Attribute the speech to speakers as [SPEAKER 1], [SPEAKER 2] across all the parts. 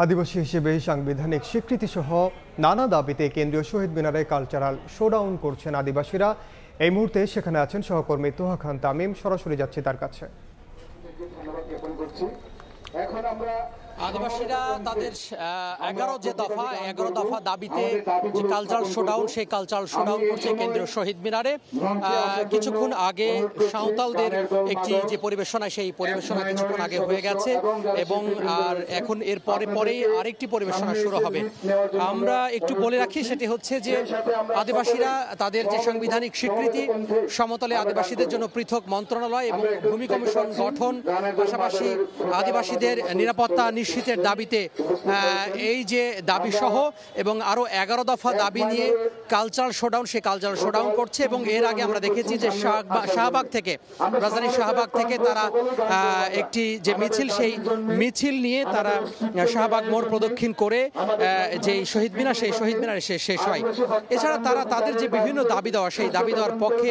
[SPEAKER 1] আদিবাসী হিসেবে সাংবিধানিক স্বীকৃতি সহ নানা দাবিতে কেন্দ্রীয় শহীদ মিনারে কালচারাল শোডাউন করছেন আদিবাসীরা। এই মুহূর্তে সেখানে আছেন সহকর্মী তোহা খান তামিম, সরাসরি যাচ্ছে তার কাছে।
[SPEAKER 2] আদিবাসীরা তাদের 11 দফা দাবিতে যে কালচারাল শোডাউন, সেই কালচারাল শোডাউন করছে কেন্দ্রীয় শহীদ মিনারে। কিছুক্ষণ আগে সাঁওতালদের একটি যে পরিবেশনা, সেই পরিবেশনা কিছুক্ষণ আগে হয়ে গেছে এবং আর এখন এর পরেই আরেকটি পরিবেশনা শুরু হবে। আমরা একটু বলে রাখি, সেটি হচ্ছে যে আদিবাসীরা তাদের যে সাংবিধানিক স্বীকৃতি, সমতলে আদিবাসীদের জন্য পৃথক মন্ত্রণালয় এবং ভূমি কমিশন গঠন, পাশাপাশি আদিবাসীদের নিরাপত্তা নিশ্চিতের দাবিতে এই যে দাবি সহ এবং আরো 11 দফা দাবি নিয়ে কালচারাল শোডাউন, সেই কালচারাল শোডাউন করছে। এবং এর আগে আমরা দেখেছি যে শাহবাগ থেকে, রাজধানী শাহবাগ থেকে তারা একটি যে মিছিল, সেই মিছিল নিয়ে তারা শাহবাগ মোড় প্রদক্ষিণ করে যে শহীদ মিনার, সেই শহীদ মিনারে শেষ হয়। এছাড়া তারা তাদের যে বিভিন্ন দাবি দেওয়া, সেই দাবি দেওয়ার পক্ষে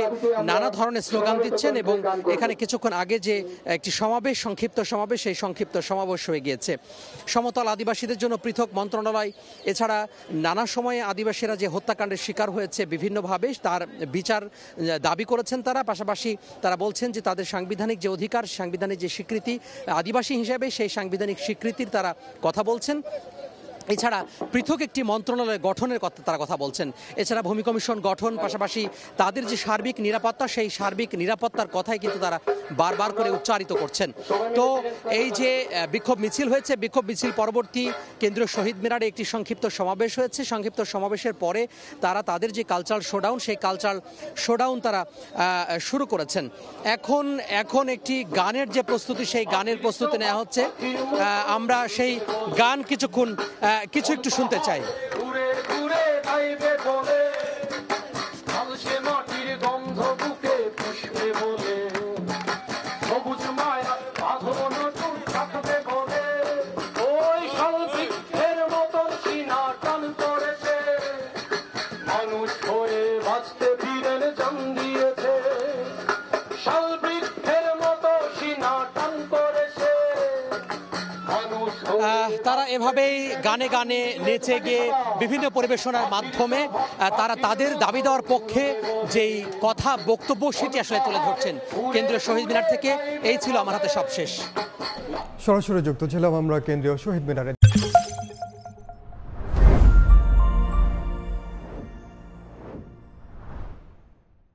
[SPEAKER 2] নানা ধরনের স্লোগান দিচ্ছেন এবং এখানে কিছুক্ষণ আগে যে একটি সমাবেশ, সংক্ষিপ্ত সমাবেশ, সেই সংক্ষিপ্ত সমাবেশ হয়ে গিয়েছে। সমতল আদিবাসীদের জন্য পৃথক মন্ত্রণালয়, এছাড়া নানা সময়ে আদিবাসীরা যে হত্যাকাণ্ডের শিকার হয়েছে বিভিন্নভাবে, তার বিচার দাবি করেছেন তারা। পাশাপাশি তারা বলছেন যে তাদের সাংবিধানিক যে অধিকার, সাংবিধানিক যে স্বীকৃতি আদিবাসী হিসেবে, সেই সাংবিধানিক স্বীকৃতির তারা কথা বলছেন। এছাড়া পৃথক একটি মন্ত্রণালয় গঠনের তারা কথা বলছেন। এছাড়া ভূমি কমিশন গঠন, পাশাপাশি তাদের যে সার্বিক নিরাপত্তা, সেই সার্বিক নিরাপত্তার কথাই কিন্তু তারা বারবার করে উচ্চারিত করছেন। তো এই যে বিক্ষোভ মিছিল হয়েছে, বিক্ষোভ মিছিল পরবর্তী কেন্দ্রীয় শহীদ মিনারে একটি সংক্ষিপ্ত সমাবেশ হয়েছে। সংক্ষিপ্ত সমাবেশের পরে তারা তাদের যে কালচারাল শোডাউন, সেই কালচারাল শোডাউন তারা শুরু করেছেন। এখন একটি গানের যে প্রস্তুতি, সেই গানের প্রস্তুতি নেওয়া হচ্ছে। আমরা সেই গান কিছু একটু শুনতে চাই।
[SPEAKER 3] মানুষ হয়ে বাঁচতে ফিরেন জন্ম দিয়েছে, শালবৃক্ষের মতো সিনা টান করেছে।
[SPEAKER 2] তারা এভাবেই গানে গানে নেচে গিয়ে বিভিন্ন পরিবেশনার মাধ্যমে তারা তাদের দাবি দেওয়ার পক্ষে যেই কথা, বক্তব্য, সেটি আসলে তুলে ধরছেন। কেন্দ্রীয় শহীদ মিনার থেকে এই ছিল আমার হাতে সবশেষ।
[SPEAKER 1] সরাসরি যুক্ত ছিলাম আমরা কেন্দ্রীয় শহীদ মিনারে।